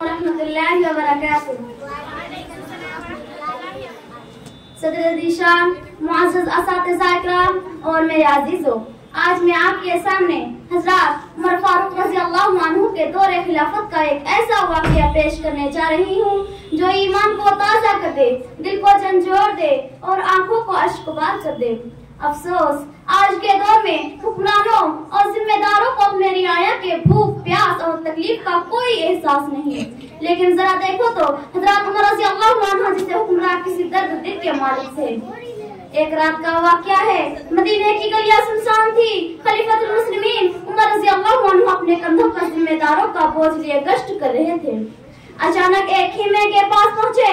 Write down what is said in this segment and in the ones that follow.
रहमतुल्लाहि व बरकातुहू। सदर दिशान, मुअज़्ज़ज़ असातिज़ा इकराम और मेरे अज़ीज़ों, आज मैं आपके सामने हज़रत उमर फारूक रज़ियल्लाहु अन्हु के दौरे खिलाफत का एक ऐसा वाक़या पेश करने जा रही हूँ जो ईमान को ताज़ा कर दे, दिल को झंझोड़ दे और आंखों को अश्कबार कर दे। अफसोस, आज के दौर में हुक्मरानों और जिम्मेदारों को अपने रियाया के भूख, प्यास और तकलीफ का कोई एहसास नहीं। लेकिन जरा देखो तो हज़रत उमर रज़ियल्लाहु अन्हु जैसे हुक्मरान किसी दर्द दिल के मालिक थे। एक रात का वाक़या है। मदीने की गलियां सुनसान थी। खलीफतुल मुस्लिमीन उमर रज़ियल्लाहु अन्हु अपने कंधों पर जिम्मेदारों का बोझ लिए गश्त कर रहे थे। अचानक एक खेमे के पास पहुंचे।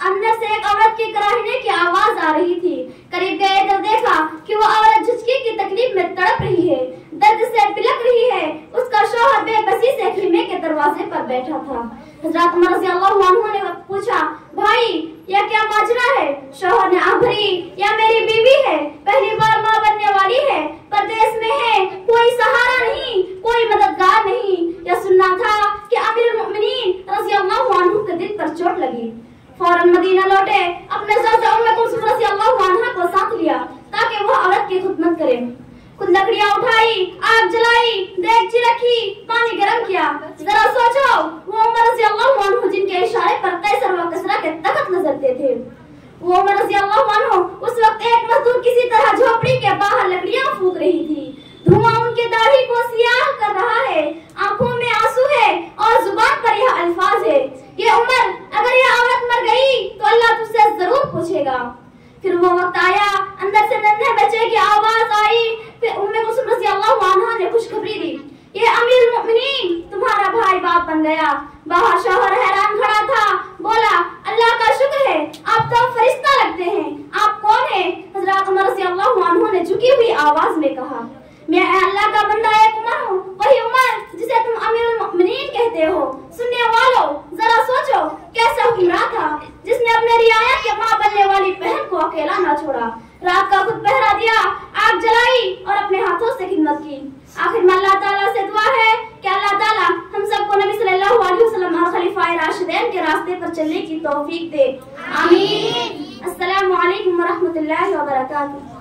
अंदर से एक औरत की कराहने की आवाज आ रही थी। करीब गए तो देखा कि वो औरत झुचकी की तकलीफ में तड़प रही है, दर्द से बिलख रही है। उसका शौहर बेबसी से खेमे के दरवाजे पर बैठा था। हज़रत उमर रज़ियल्लाहु अन्हु ने पूछा, भाई यह क्या माजरा है? शौहर ने आभरी, यह मेरी बीवी है, पहली बार माँ बनने वाली है, परदेश में है, कोई सहारा नहीं, कोई मददगार नहीं। यह सुनना था कि अमीरुल मोमिनीन रज़ियल्लाहु अन्हु के दिल पर चोट लगी। फौरन मदीना लौटे, अपने साथ उम्मे कुलसूम रज़ियल्लाहु अन्हा को साथ लिया ताकि वह औरत की खिदमत करे। कुछ लकड़ियां उठाई, आग जलाई, देगची रखी, पानी गर्म किया। जरा सोचो, वो उमर रज़ियल्लाहु अन्हु जिनके इशारे पर कैसर व किसरा के तख्त नजरते थे, वो उमर रज़ियल्लाहु अन्हु उस वक्त एक मजदूर किसी तरह झोपड़ी के बाहर लकड़ियां फूंक रही थी। धुआं उनकी दाढ़ी को सियाह कर रहा है, आंखों में आंसू है और जुबान पर यह अल्फाज है, ये उमर, अगर यह औरत मर गई तो अल्लाह तुझसे जरूर पूछेगा। फिर वो वक्त आया, अंदर से नन्हे बच्चे की आवाज आई। फिर उम्मे कुलसूम रज़ियल्लाहु अन्हा ने खुशखबरी दी, ये अमीरुल मोमिनीन, तुम्हारा भाई बाप बन गया। बाहर शौहर हैरान खड़ा था, बोला, अल्लाह का शुक्र है, आप तो फरिश्ता लगते हैं, आप कौन है? हज़रत उमर रज़ियल्लाहु अन्हु ने झुकी हुई आवाज में कहा, मैं अल्लाह का बंदा एक उमर हूँ, वही उमर जिसे तुम अमीरुल मोमिनीन कहते हो। सुनने वालों, जरा सोचो, कैसा हुक्मरान था जिसने अपने रियाया के माँ बनने वाली बहन को अकेला न छोड़ा, रात का खुद पहरा दिया, आग जलाई और अपने हाथों से खिदमत की। आखिर में अल्लाह ताला से दुआ है कि अल्लाह ताला हम सबको नबी सल्लल्लाहु अलैहि वसल्लम और खलीफाए राशिदैन के रास्ते पर चलने की तौफीक दे। आमीन। अस्सलामु अलैकुम व रहमतुल्लाहि व बरकातुहू।